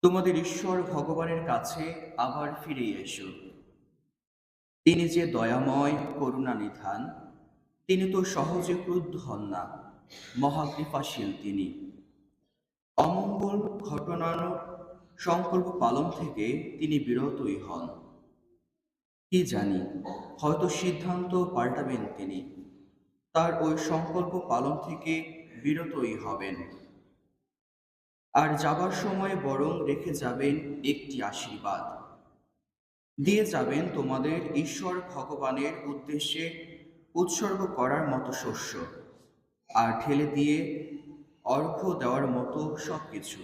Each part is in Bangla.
তোমাদের ঈশ্বর ভগবানের কাছে আবার ফিরে এসো। তিনি যে দয়াময় করুণানিধান, তিনি তো সহজে ক্রুদ্ধ হন না, মহাকৃপাশীল তিনি। অমঙ্গল ঘটনার সংকল্প পালন থেকে তিনি বিরতই হন। কি জানি, হয়তো সিদ্ধান্ত পাল্টাবেন তিনি, তার ওই সংকল্প পালন থেকে বিরতই হবেন। আর যাবার সময় বরং রেখে যাবেন একটি আশীর্বাদ, দিয়ে যাবেন তোমাদের ঈশ্বর ভগবানের উদ্দেশ্যে উৎসর্গ করার মতো শস্য, আর ঢেলে দিয়ে অর্ঘ্য দেওয়ার মতো সবকিছু।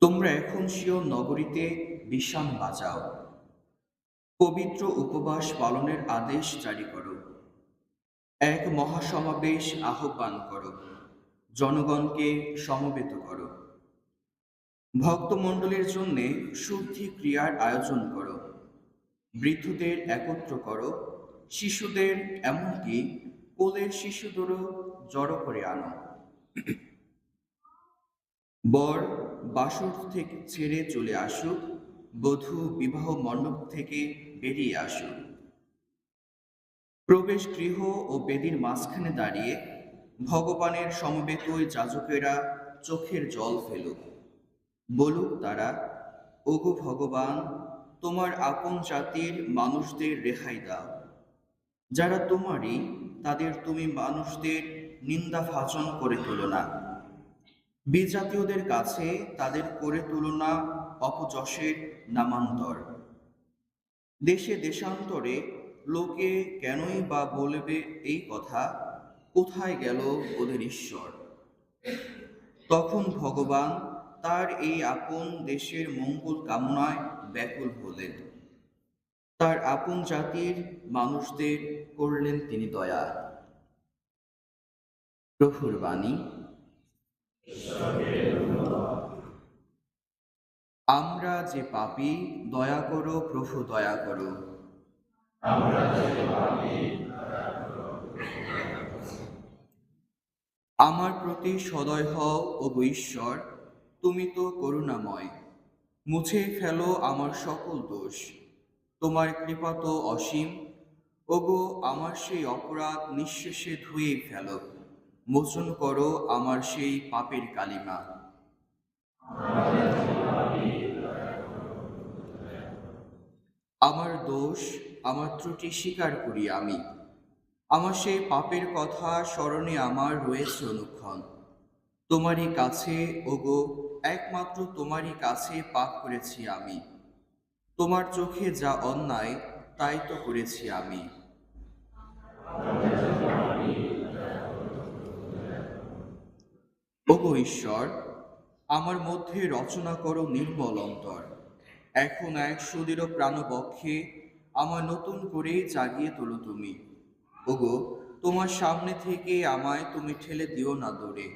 তোমরা এখন সিয়ন নগরীতে বিশ্রাম বাজাও, পবিত্র উপবাস পালনের আদেশ জারি করো, এক মহাসমাবেশ আহ্বান করো, জনগণকে সমবেত করো, ভক্তমণ্ডলীর জন্যে শুদ্ধি ক্রিয়ার আয়োজন করো, বৃদ্ধদের একত্র করো, শিশুদের, এমনকি কোলের শিশুদেরও জড়ো করে আনো। বর বাসর থেকে ছেড়ে চলে আসুক, বধূ বিবাহ মণ্ডপ থেকে বেরিয়ে আসুক। প্রবেশ গৃহ ও বেদির মাঝখানে দাঁড়িয়ে ভগবানের সমবেত ওই যাজকেরা চোখের জল ফেলুক, বলুক তারা, ওগো ভগবান, তোমার আপন জাতির মানুষদের রেহাই দাও। যারা তোমারই, তাদের তুমি মানুষদের নিন্দা ভাজন করে তোলো না। বিজাতীয়দের কাছে তাদের করে তুলো না অপযশের নামান্তর। দেশে দেশান্তরে লোকে কেনই বা বলবে এই কথা, কোথায় গেল ওদের ঈশ্বর? তখন ভগবান তার এই আপন দেশের মঙ্গল কামনায় ব্যাকুল হলেন। তার আপন জাতির মানুষদের করলেন তিনি দয়া। প্রভুর বাণী। আমরা যে পাপী, দয়া করো প্রভু, দয়া করো। আমার প্রতি সদয় হও ওগো ঈশ্বর, তুমি তো করুণাময়। মুছে ফেলো আমার সকল দোষ, তোমার কৃপা তো অসীম। ওগো, আমার সেই অপরাধ নিঃশেষে ধুয়ে ফেলো, মোচন করো আমার সেই পাপের কালিমা। আমার দোষ, আমার ত্রুটি স্বীকার করি আমি। আমার সেই পাপের কথা স্মরণে আমার রয়েছে অনুক্ষণ। তোমারই কাছে ওগো, একমাত্র তোমারই কাছে পাপ করেছি আমি। তোমার চোখে যা অন্যায়, তাই তো করেছি আমি। ওগো ঈশ্বর, আমার মধ্যে রচনা করো নির্মল অন্তর। এখন এক সুদৃঢ় প্রাণবক্ষে আমার নতুন করে জাগিয়ে তোলো তুমি। ওগো, তোমার সামনে থেকে আমায় তুমি ঠেলে দিও না দূরে,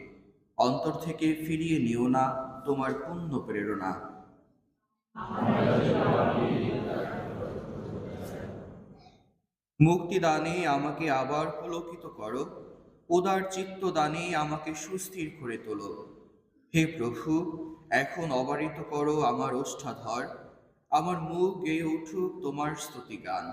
অন্তর থেকে ফিরিয়ে নিও না তোমার পূর্ণ প্রেরণা। মুক্তিদানে আমাকে আবার পুলকিত করো, উদার চিত্তদানে আমাকে সুস্থির করে তোলো। হে প্রভু, এখন অবারিত করো আমার ওষ্ঠাধর, আমার মুখ গেয়ে উঠুক তোমার স্তুতিগান।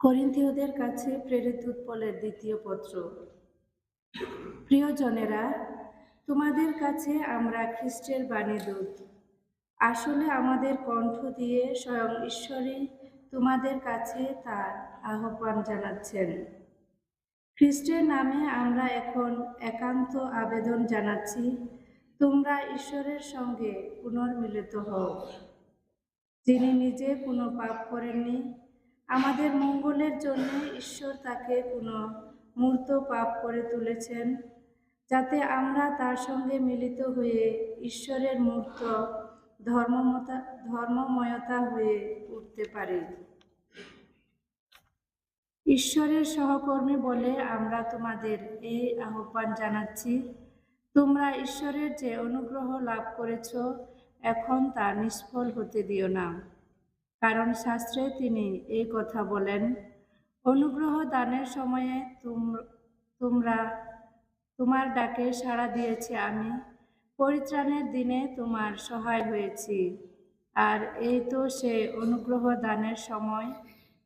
করিন্থীয়দের কাছে প্রেরিত পলের দ্বিতীয় পত্র। প্রিয়জনেরা, তোমাদের কাছে আমরা খ্রিস্টের বাণীদূত। আসলে আমাদের কণ্ঠ দিয়ে স্বয়ং ঈশ্বরই তোমাদের কাছে তার আহ্বান জানাচ্ছেন। খ্রিস্টের নামে আমরা এখন একান্ত আবেদন জানাচ্ছি, তোমরা ঈশ্বরের সঙ্গে পুনর্মিলিত হও। যিনি নিজে কোনো পাপ করেননি, আমাদের মঙ্গলের জন্য ঈশ্বর তাকে কোনো মূর্ত পাপ করে তুলেছেন, যাতে আমরা তার সঙ্গে মিলিত হয়ে ঈশ্বরের মূর্ত ধর্মময়তা হয়ে উঠতে পারি। ঈশ্বরের সহকর্মী বলে আমরা তোমাদের এই আহ্বান জানাচ্ছি, তোমরা ঈশ্বরের যে অনুগ্রহ লাভ করেছ এখন তা নিষ্ফল হতে দিও না। কারণ শাস্ত্রে তিনি এই কথা বলেন, অনুগ্রহ দানের সময়ে তোমরা তোমার ডাকে সাড়া দিয়েছে, আমি পরিত্রাণের দিনে তোমার সহায় হয়েছি। আর এই তো সে অনুগ্রহ দানের সময়,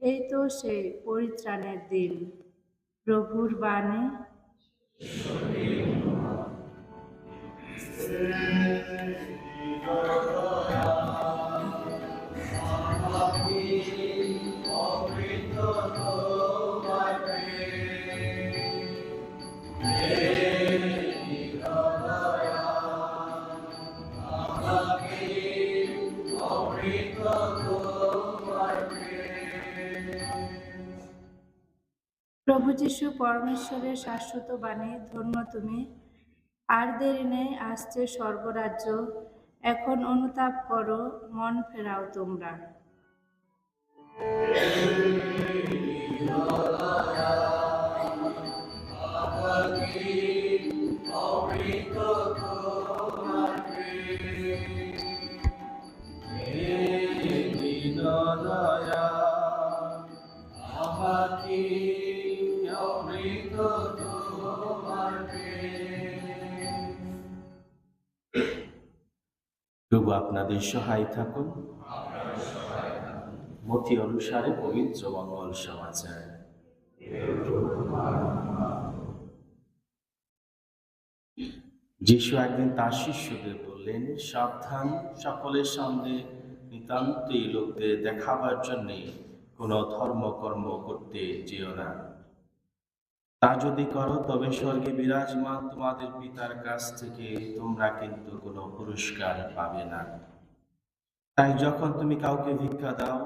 এই তো সে পরিত্রাণের দিন। প্রভুর বাণী। প্রভু যীশু পরমেশ্বরের শাশ্বত বাণী, ধন্য তুমি। আর দেরি নেই, আসছে স্বর্গরাজ্য। এখন অনুতাপ করো, মন ফেরাও তোমরা। প্রভু আপনাদের সহায় থাকুন। মথি অনুসারে পবিত্র মঙ্গল সমাচার। যিশু একদিন তার শিষ্যদের বললেন, সাবধান, সকলের সামনে নিতান্তই লোকদের দেখাবার জন্যে কোনো ধর্মকর্ম করতে যেও না। তা যদি করো তবে স্বর্গে বিরাজমান তোমাদের পিতার কাছ থেকে তোমরা কিন্তু কোনো পুরস্কার পাবে না। তাই যখন তুমি কাউকে ভিক্ষা দাও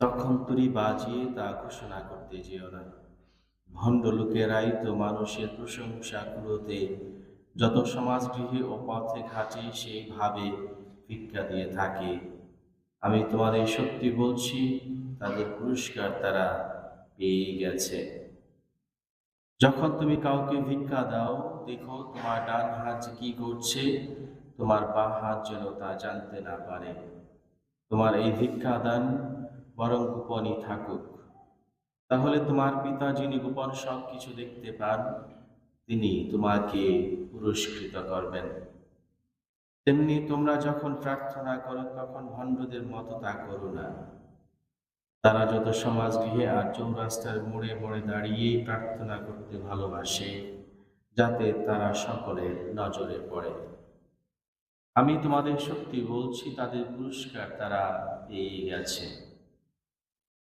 তখন তুড়ি বাজিয়ে তা ঘোষণা করতে যেও না। ভণ্ড লোকেরাই তো মানুষের প্রশংসা কুড়োতে যত সমাজগৃহে ও পথে ঘাটে সেইভাবে ভিক্ষা দিয়ে থাকে। আমি তোমাদের সত্যি বলছি, তাদের পুরস্কার তারা পেয়ে গেছে। যখন তুমি কাউকে ভিক্ষা দাও, দেখো তোমার ডান হাত কি করছে, তোমার বাঁ হাত যেন তা জানতে না পারে। তোমার এই ভিক্ষা দান বরং গোপনই থাকুক। তাহলে তোমার পিতা যিনি গোপন সব কিছু দেখতে পান, তিনি তোমাকে পুরস্কৃত করবেন। তেমনি তোমরা যখন প্রার্থনা করো তখন ভণ্ডদের মতো তা করো না। তারা যত সমাজগৃহে আর চৌরাস্তার মোড়ে মোড়ে দাঁড়িয়েই প্রার্থনা করতে ভালোবাসে, যাতে তারা সকলের নজরে পড়ে। আমি তোমাদের সত্যি বলছি, তাদের পুরস্কার তারা পেয়ে গেছে।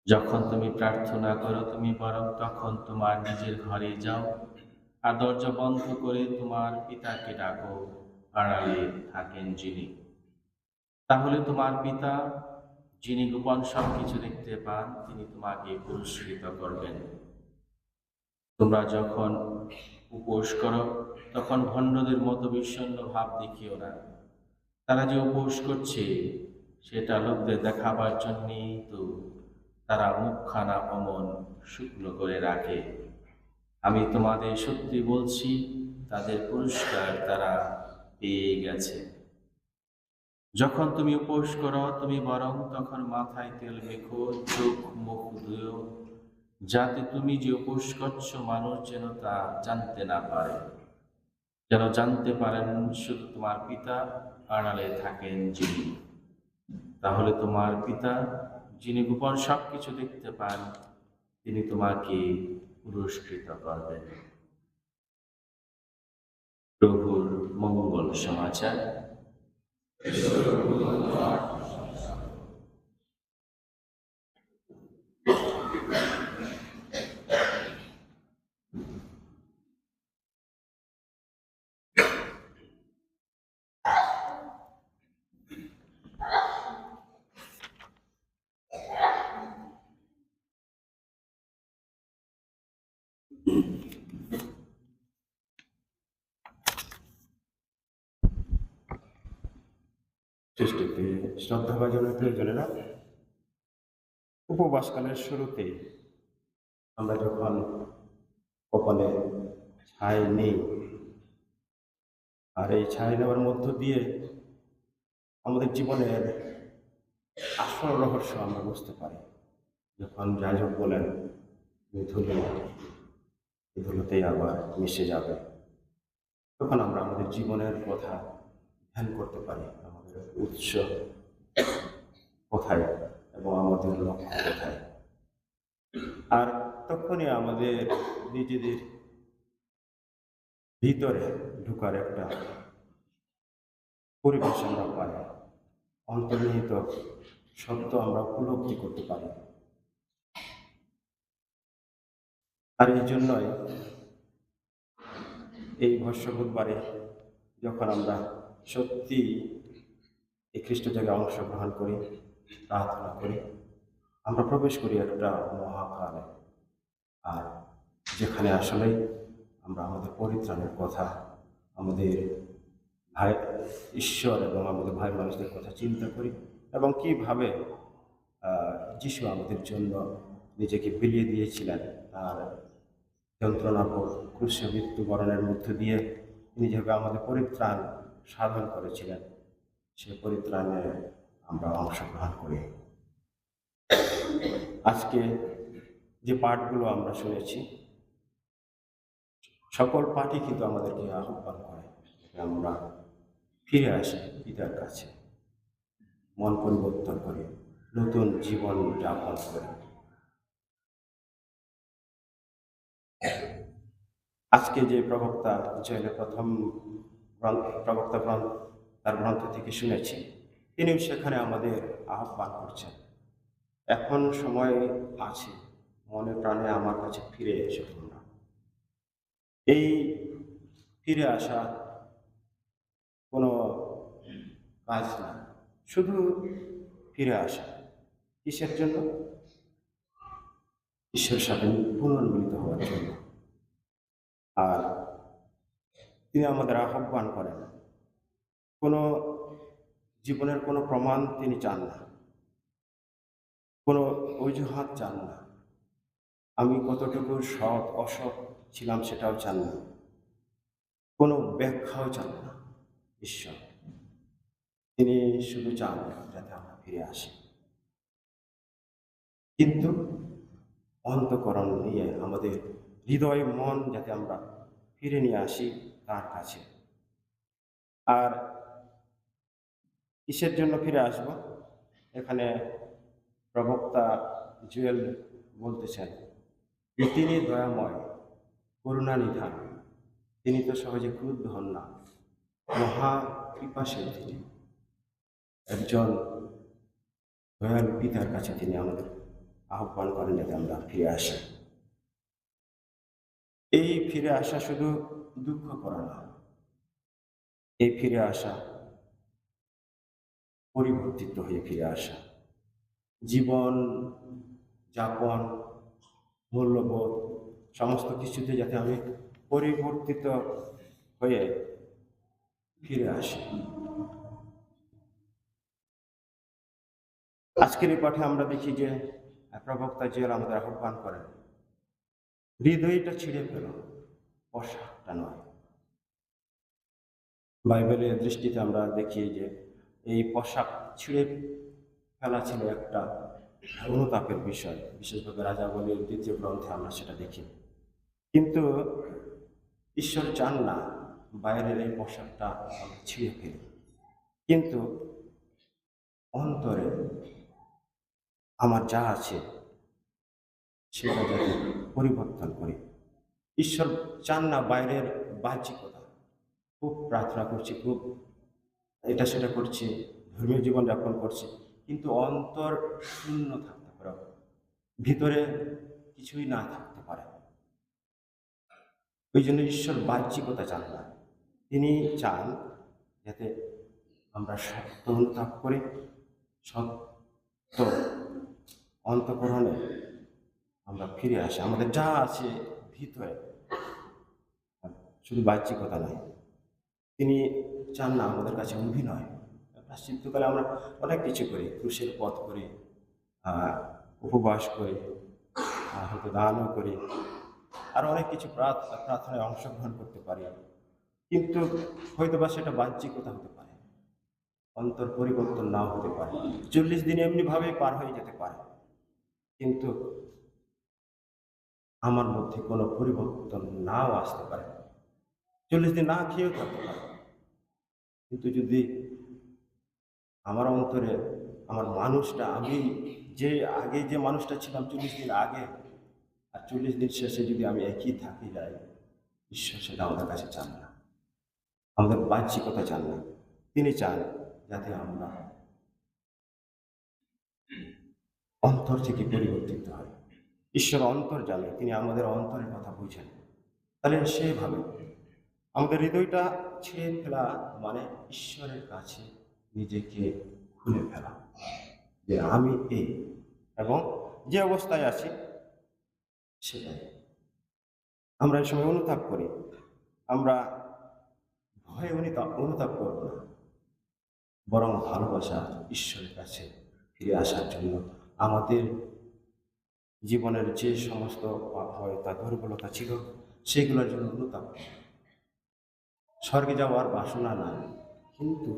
যখন তুমি প্রার্থনা করো তুমি বরং তখন তোমার নিজের ঘরে যাও আর দরজা বন্ধ করে তোমার পিতাকে ডাকো, আড়ালে থাকেন যিনি। তাহলে তোমার পিতা যিনি গোপন সব কিছু দেখতে পান, তিনি তোমাকে পুরস্কৃত করবেন। তোমরা যখন উপোস করো তখন ভণ্ডদের মতো বিষণ্ণ ভাব দেখিও না। তারা যে উপোস করছে সেটা লোকদের দেখাবার জন্যেই তো। তারা মুখখানা অমন শুকনো করে রাখে। আমি তোমাদের সত্যি বলছি, তাদের পুরস্কার তারা পেয়ে গেছে। যখন তুমি উপোস করো তুমি বরং তখন মাথায় তেল মেখো, চোখ মুখ ধুও, যাতে তুমি যে উপোস করছো মানুষ যেন তা জানতে না পারে। যেন জানতে পারেন শুধু তোমার পিতা আড়ালে থাকেন যিনি। তাহলে তোমার পিতা যিনি গোপন সব কিছু দেখতে পান, তিনি তোমাকে পুরস্কৃত করবেন। প্রভুর মঙ্গল সমাচার। সৃষ্টিকে শ্রদ্ধা ভাজনের প্রয়োজনে না। উপবাসকালের শুরুতে আমরা যখন কপালে ছাই নেই, আর এই ছাই নেওয়ার মধ্য দিয়ে আমাদের জীবনের আসল রহস্য আমরা বুঝতে পারি। যখন যাজক বলেন তুমি ধুলো, এই ধুলোতেই আবার মিশে যাবে, তখন আমরা আমাদের জীবনের কথা ধ্যান করতে পারি, আমাদের উৎস কোথায় এবং আমাদের লক্ষ্য কোথায়। আর তখনই আমাদের নিজেদের ভিতরে ঢুকার একটা পরিবেশ আমরা পাই, অন্তর্নিহিত সত্য আমরা উপলব্ধি করতে পারি। আর এই জন্যই এই ভস্য বুধবারে যখন আমরা সত্যি এই খ্রিস্ট জায়গায় অংশগ্রহণ করি, প্রার্থনা করি, আমরা প্রবেশ করি একটা মহাকালে, আর যেখানে আসলেই আমরা আমাদের পরিত্রাণের কথা, আমাদের ভাই ঈশ্বর এবং আমাদের ভাই মানুষদের কথা চিন্তা করি, এবং কিভাবে যিশু আমাদের জন্য নিজেকে বিলিয়ে দিয়েছিলেন, তার যন্ত্রণা ক্রুশে মৃত্যুবরণের মধ্য দিয়ে তিনি যেভাবে আমাদের পরিত্রাণ সাধন করেছিলেন, সে পরিত্রাণে আমরা অংশগ্রহণ করি। আজকে যে পাঠগুলো আমরা শুনেছি, সকল পাঠই কিন্তু আমাদেরকে আহ্বান করে আমরা ফিরে আসি পিতার কাছে, মন পরিবর্তন করে নতুন জীবন যাপন করে। আজকে যে প্রবক্তা জয়েলের প্রথম প্রবক্তা তার গ্রন্থ থেকে শুনেছি, তিনিও সেখানে আমাদের আহ্বান করছেন, এখন সময় আছে, মনে প্রাণে আমার কাছে ফিরে এসো তোমরা। এই ফিরে আসা কোনো কাজ না, শুধু ফিরে আসা। কিসের জন্য? ঈশ্বরের সাথে পুনর্মিলিত হওয়ার জন্য। আর তিনি আমাদের আহ্বান করেন, কোনো জীবনের কোনো প্রমাণ তিনি চান না, কোনো অজুহাত চান না, আমি কতটুকু সৎ অসৎ ছিলাম সেটাও চান না, কোনো ব্যাখ্যাও চান না ঈশ্বর। তিনি শুধু চান যাতে আমরা ফিরে আসি, কিন্তু অন্তঃকরণ নিয়ে আমাদের হৃদয় মন যাতে আমরা ফিরে নিয়ে আসি তার কাছে। আর কিসের জন্য ফিরে আসব? এখানে প্রবক্তা জুয়েল বলতেছেন যে তিনি দয়াময়, করুণা নিধান, তিনি তো সহজে ক্রুদ্ধ হন না, মহা কৃপাশীল তিনি, একজন দয়ালু পিতার কাছে তিনি আমাদের আহ্বান করেন যাতে আমরা ফিরে আসি। এই ফিরে আসা শুধু দুঃখ করা না, এই ফিরে আসা পরিবর্তিত হয়ে ফিরে আসা, জীবন যাপন, মূল্যবোধ সমস্ত কিছুতে যাতে আমি পরিবর্তিত হয়ে ফিরে আসি। আজকের এই পাঠে আমরা দেখি যে প্রবক্তা জুয়েল আমাদের আহ্বান করেন, হৃদয়টা ছিঁড়ে ফেলো, পোশাকটা নয়। বাইবেলের দৃষ্টিতে আমরা দেখি যে এই পোশাক ছিঁড়ে ফেলা ছিল একটা অনুতাপের বিষয়, বিশেষভাবে রাজাবলীর 2য় গ্রন্থে আমরা সেটা দেখি। কিন্তু ঈশ্বর চান না বাইরের এই পোশাকটা আমরা ছিঁড়ে ফেলি, কিন্তু অন্তরে আমার যা আছে সেটা যাতে পরিবর্তন করি। ঈশ্বর চান না বাইরের বাহ্যিকতা, খুব প্রার্থনা করছি, খুব এটা সেটা করছি, ধর্মীয় জীবন যাপন করছি, কিন্তু অন্তর শূন্য থাকতে পারে, ভিতরে কিছুই না থাকতে পারে। ওই জন্য ঈশ্বর বাহ্যিকতা চান না, তিনি চান যাতে আমরা সত্য অনুতাপ করি, সত্য অন্তঃকরণে আমরা ফিরে আসি, আমাদের যা আছে ভিতরে, শুধু বাহ্যিকতা নয়। তিনি চান না আমাদের কাছে অভিনয়। প্রাশ্চিত্যকালে আমরা অনেক কিছু করি, ক্রুশের পথ করি, উপবাস করি, হয়তো দানও করি, আর অনেক কিছু প্রার্থনায় অংশগ্রহণ করতে পারি, কিন্তু হয়তো বা সেটা বাহ্যিকতা হতে পারে, অন্তর পরিবর্তন নাও হতে পারে। 40 দিন এমনিভাবেই পার হয়ে যেতে পারে, কিন্তু আমার মধ্যে কোনো পরিবর্তন নাও আসতে পারে। 40 দিন না খেয়েও থাকতে পারে, কিন্তু যদি আমার অন্তরে আমার মানুষটা, আমি যে আগে যে মানুষটা ছিলাম 40 দিন আগে, আর 40 দিন শেষে যদি আমি একই থাকি যাই, ঈশ্বর সেটা আমাদের কাছে চান না, আমাদের বাহ্যিকতা চান না। তিনি চান যাতে আমরা অন্তর থেকে পরিবর্তিত হয়। ঈশ্বর অন্তর জানে, তিনি আমাদের অন্তরের কথা বুঝেন। তাহলে সেভাবে আমাদের হৃদয়টা ছেড়ে ফেলা মানে ঈশ্বরের কাছে নিজেকে খুলে ফেলা, যে আমি এই, এবং যে অবস্থায় আছি সেটাই। আমরা এই সময় অনুতাপ করি, আমরা ভয়ে অনুতাপ করব না, বরং ভালোবাসা ঈশ্বরের কাছে ফিরে আসার জন্য আমাদের জীবনের যে সমস্ত পাপ হয় তা দুর্বলতা ছিল সেগুলোর জন্য অনুতাপ করব। স্বর্গে যাওয়ার বাসনা নাই, কিন্তু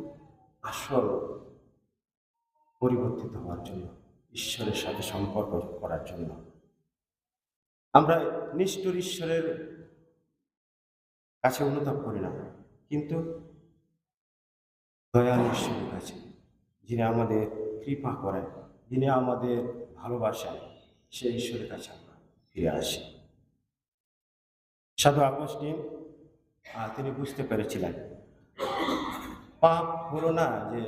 আসল পরিবর্তিত হওয়ার জন্য, ঈশ্বরের সাথে সম্পর্ক করার জন্য। আমরা নিষ্ঠুর ঈশ্বরের কাছে অনুতাপ করি না, কিন্তু দয়ালু ঈশ্বরের কাছে, যিনি আমাদের কৃপা করেন, যিনি আমাদের ভালোবাসেন, সেই ঈশ্বরের কাছে আমরা ফিরে আসি। সাধু আগস্টিন তিনি বুঝতে পেরেছিলেন, পাপ হলো না যে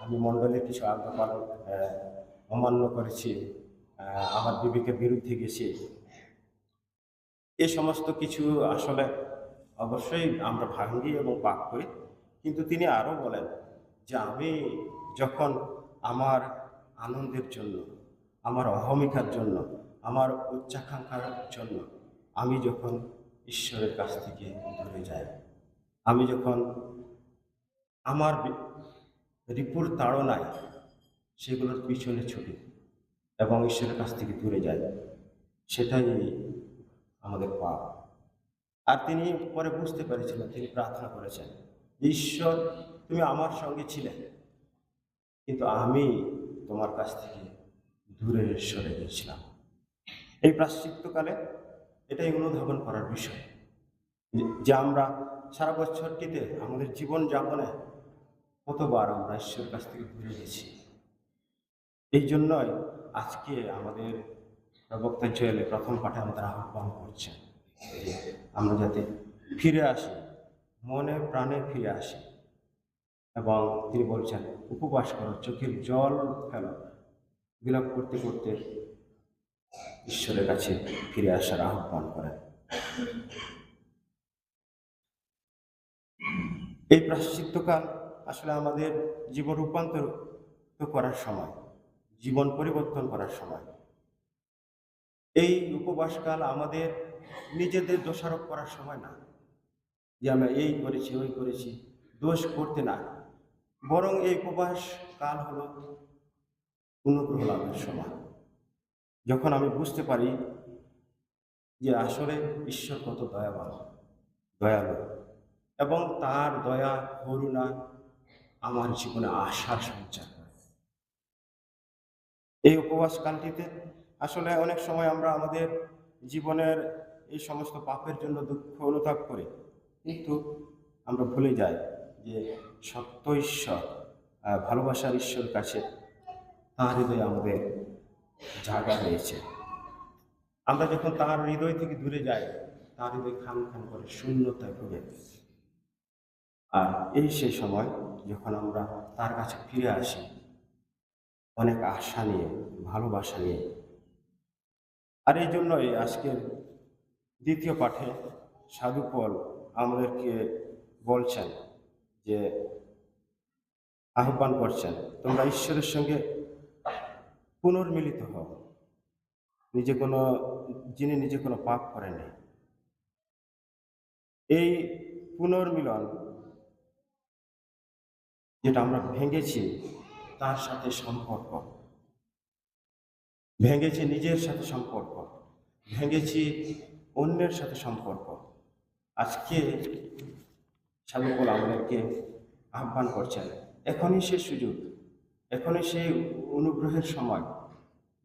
আমি মণ্ডলের কিছু আজ্ঞা পালন অমান্য করেছি, আমার বিবেকের বিরুদ্ধে গেছি, এই সমস্ত কিছু আসলে অবশ্যই আমরা ভাঙি এবং পাপ করি, কিন্তু তিনি আরও বলেন যে আমি যখন আমার আনন্দের জন্য, আমার অহমিকার জন্য, আমার উচ্চাকাঙ্ক্ষার জন্য আমি যখন ঈশ্বরের কাছ থেকে দূরে যাই, আমি যখন আমার রিপুর তাড়নায় সেগুলোর পিছনে ছুটি এবং ঈশ্বরের কাছ থেকে দূরে যাই, সেটাই আমাদের পাপ। আর তিনি পরে বুঝতে পেরেছিলেন, তিনি প্রার্থনা করেছেন, ঈশ্বর তুমি আমার সঙ্গে ছিলে, কিন্তু আমি তোমার কাছ থেকে দূরে সরে গিয়েছিলাম। এই প্রায়শ্চিত্তকালে এটাই অনুধাবন করার বিষয়, যে আমরা সারা বছরটিতে আমাদের জীবন যাপনে কতবার আমরা ঈশ্বরের কাছ থেকে দূরে গেছি। এই জন্যই আজকে আমাদের প্রবক্তা জয়েলে প্রথম পাঠে আমাদের আহ্বান করছেন যে আমরা যাতে ফিরে আসি, মনে প্রাণে ফিরে আসি, এবং তিনি বলছেন উপবাস করো, চোখের জল ফেলো, বিলাপ করতে করতে ঈশ্বরের কাছে ফিরে আসার আহ্বান করেন। এই প্রায়শ্চিত্তকাল আসলে আমাদের জীবন রূপান্তর করার সময়, জীবন পরিবর্তন করার সময়। এই উপবাসকাল আমাদের নিজেদের দোষারোপ করার সময় না, যে আমরা এই করেছি ওই করেছি, দোষ করতে না, বরং এই উপবাস কাল হলো অনুগ্রহ লাভের সময়। যখন আমি বুঝতে পারি যে আসলে ঈশ্বর কত দয়ালু, এবং তার দয়া করুণা আমার জীবনে আশার সঞ্চার করে। এই উপবাস কালটিতে আসলে অনেক সময় আমরা আমাদের জীবনের এই সমস্ত পাপের জন্য দুঃখ অনুতাপ করি, কিন্তু আমরা ভুলে যাই যে সত্য ঈশ্বর, ভালোবাসার ঈশ্বর কাছে তাঁর হৃদয়ে আমাদের জায়গা রয়েছে। আমরা যখন তার হৃদয় থেকে দূরে যাই, তার হৃদয় খান খান করে শূন্যতায় ভুগে। আর এই সেই সময় যখন আমরা তার কাছে ফিরে আসি অনেক আশা নিয়ে, ভালোবাসা নিয়ে। আর এই জন্যই আজকের দ্বিতীয় পাঠে সাধু পল আমাদেরকে বলছেন, যে আহ্বান করছেন, তোমরা ঈশ্বরের সঙ্গে পুনর্মিলিত হও, যিনি নিজে কোনো পাপ করেনি। এই পুনর্মিলন যেটা আমরা ভেঙেছি, তার সাথে সম্পর্ক, ভেঙেছি নিজের সাথে সম্পর্ক, ভেঙেছি অন্যের সাথে সম্পর্ক। আজকে সাধু পাল আমাদেরকে আহ্বান করছেন, এখনই সে সুযোগ, এখনই সেই অনুগ্রহের সময়,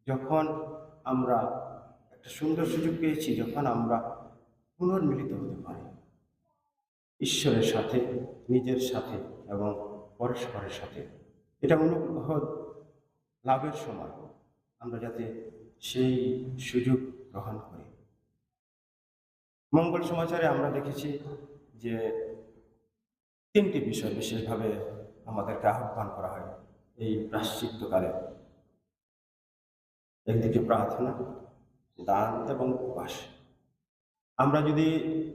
যখন আমরা একটা সুন্দর সুযোগ পেয়েছি, যখন আমরা পুনর্মিলিত হতে পারি ঈশ্বরের সাথে, নিজের সাথে এবং পরস্পরের সাথে। এটা অনুগ্রহ লাভের সময়, আমরা যাতে সেই সুযোগ গ্রহণ করি। মঙ্গল সমাচারে আমরা দেখেছি যে 3টি বিষয় বিশেষভাবে আমাদেরকে আহ্বান করা হয় এই প্রায়শ্চিত্তকালে। একদিকে প্রার্থনা, দান এবং উপবাস। আমরা যদি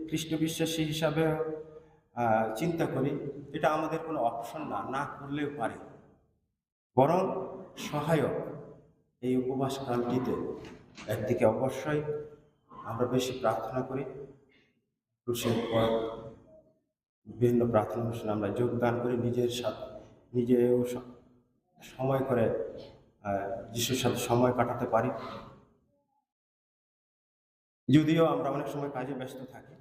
খ্রিস্ট বিশ্বাসী হিসাবে চিন্তা করি, এটা আমাদের কোনো অপশন না করলেও পারে, বরং সহায়ক। এই উপবাস কালটিতে একদিকে অবশ্যই আমরা বেশি প্রার্থনা করি, ক্রুশের পর বিভিন্ন প্রার্থনা অনুষ্ঠানে আমরা যোগদান করি, নিজের সাথে নিজেও সময় করে যিশুর সাথে সময় কাটাতে পারি। যদিও আমরা অনেক সময় কাজে ব্যস্ত থাকি,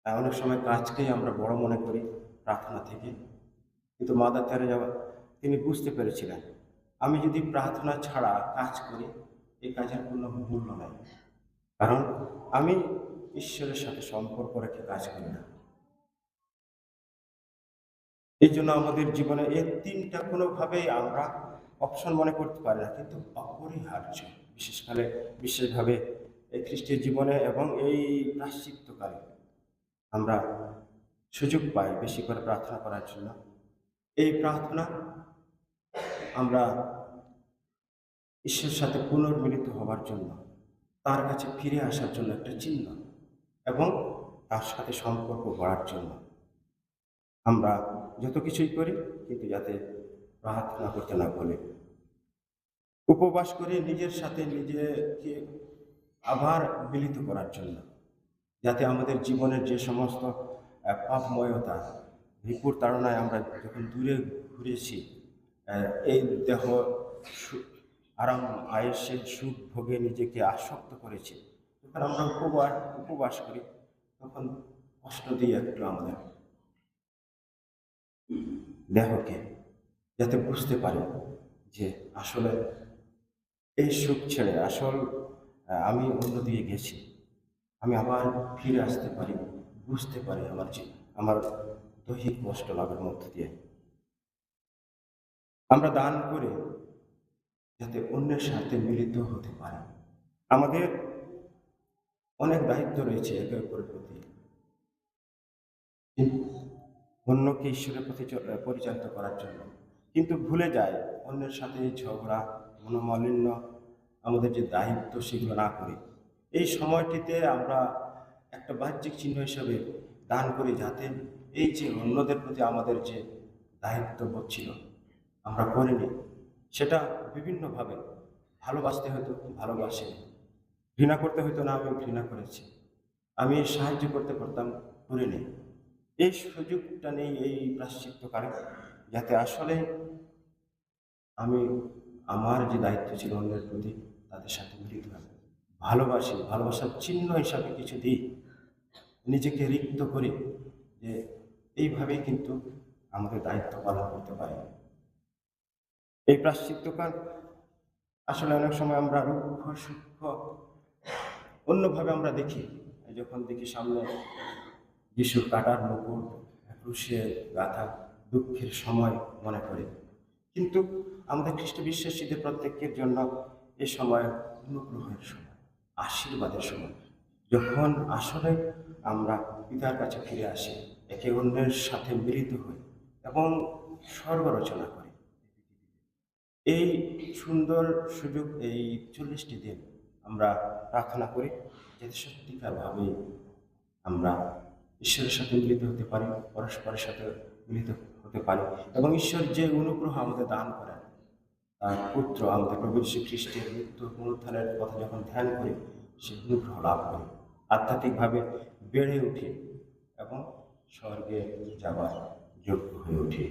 অনেক সময় কাজকেই আমরা বড় মনে করি প্রার্থনা থেকে, কিন্তু মাদার তেরেসা তিনি বুঝতে পেরেছিলেন, আমি যদি প্রার্থনা ছাড়া কাজ করি, এই কাজের কোনো মূল্য নেই, কারণ আমি ঈশ্বরের সাথে সম্পর্ক রেখে কাজ করি না। এই জন্য আমাদের জীবনে এই 3টা কোনোভাবেই আমরা অপশন মনে করতে পারি না, কিন্তু অপরিহার্য, বিশেষভাবে এই খ্রিস্টের জীবনে এবং এই প্রায়শ্চিত্তকালে আমরা সুযোগ পাই বেশি করে প্রার্থনা করার জন্য। এই প্রার্থনা আমরা ঈশ্বরের সাথে পুনর্মিলিত হওয়ার জন্য, তার কাছে ফিরে আসার জন্য একটা চিহ্ন, এবং তার সাথে সম্পর্ক গড়ার জন্য। আমরা যত কিছুই করি, কিন্তু যাতে প্রার্থনা করতে না বলে। উপবাস করে নিজের সাথে নিজেকে আবার মিলিত করার জন্য, যাতে আমাদের জীবনের যে সমস্ত পাপময়তা, রিপুর তাড়নায় আমরা যখন দূরে ঘুরেছি, এই দেহ আরাম আয়েসের সুখ ভোগে নিজেকে আসক্ত করেছি, যখন আমরা উপবাস করি, তখন কষ্ট দিয়ে একটু আমাদের দেহকে, যাতে বুঝতে পারে যে আসলে এই সুখ ছেড়ে আমি অন্যদিকে গেছি, আমি আবার ফিরে আসতে পারি, বুঝতে পারি আমার দৈহিক কষ্ট লাভের মধ্য দিয়ে। আমরা দান করে যাতে অন্যের সাথে মিলিত হতে পারি। আমাদের অনেক দায়িত্ব রয়েছে একে অপরের প্রতি, অন্যকে ঈশ্বরের প্রতি পরিচালিত করার জন্য, কিন্তু ভুলে যায় অন্যের সাথে ঝগড়া, মনোমালিন্য, আমাদের যে দায়িত্ব সেগুলো না করি। এই সময়টিতে আমরা একটা বাহ্যিক চিহ্ন হিসেবে দান করি, যাতে এই যে অন্যদের প্রতি আমাদের যে দায়িত্ববোধ ছিল আমরা করিনি, সেটা বিভিন্নভাবে ভালোবাসতে হয়তো ভালোবাসে, ঘৃণা করতে হয়তো না, আমি ঘৃণা করেছি, আমি সাহায্য করতে পারতাম, করিনি। এই সুযোগটা নেই এই প্রায়শ্চিত্তকালে, যাতে আসলে আমি আমার যে দায়িত্ব ছিল অন্যের প্রতি, তাদের সাথে মিলিত হবে, ভালোবাসার চিহ্ন হিসাবে কিছু দিই, নিজেকে রিক্ত করি, যে এইভাবেই কিন্তু আমাদের দায়িত্ব পালন করতে পারি। এই প্রায়শ্চিত্তকাল আসলে অনেক সময় আমরা রুক্ষ সূক্ষ্ম অন্যভাবে আমরা দেখি, যখন দেখি সামনে যিশুর কাটার মুকুট, ক্রুশে গাঁথা দুঃখের সময় মনে করি, কিন্তু আমাদের খ্রিস্ট বিশ্বাসীদের প্রত্যেকের জন্য এই সময় অনুগ্রহের সময়, আশীর্বাদের সময়, যখন আসলে আমরা পিতার কাছে ফিরে আসি, একে অন্যের সাথে মিলিত হই এবং স্বর্গ রচনা করি। এই সুন্দর সুযোগ, এই 40টি দিন আমরা প্রার্থনা করি, যাতে সত্যিকারভাবে আমরা ঈশ্বরের সাথে মিলিত হতে পারি, পরস্পরের সাথে মিলিত হতে পারি, এবং ঈশ্বর যে অনুগ্রহ আমাদের দান করেন, তার পুত্র আমাদের প্রভু যীশু খ্রিস্টের মৃত্যু পুনরুত্থানের কথা যখন ধ্যান করি, সেই অনুগ্রহ লাভ করি, আধ্যাত্মিকভাবে বেড়ে উঠি এবং স্বর্গে যাওয়ার যোগ্য হয়ে উঠি।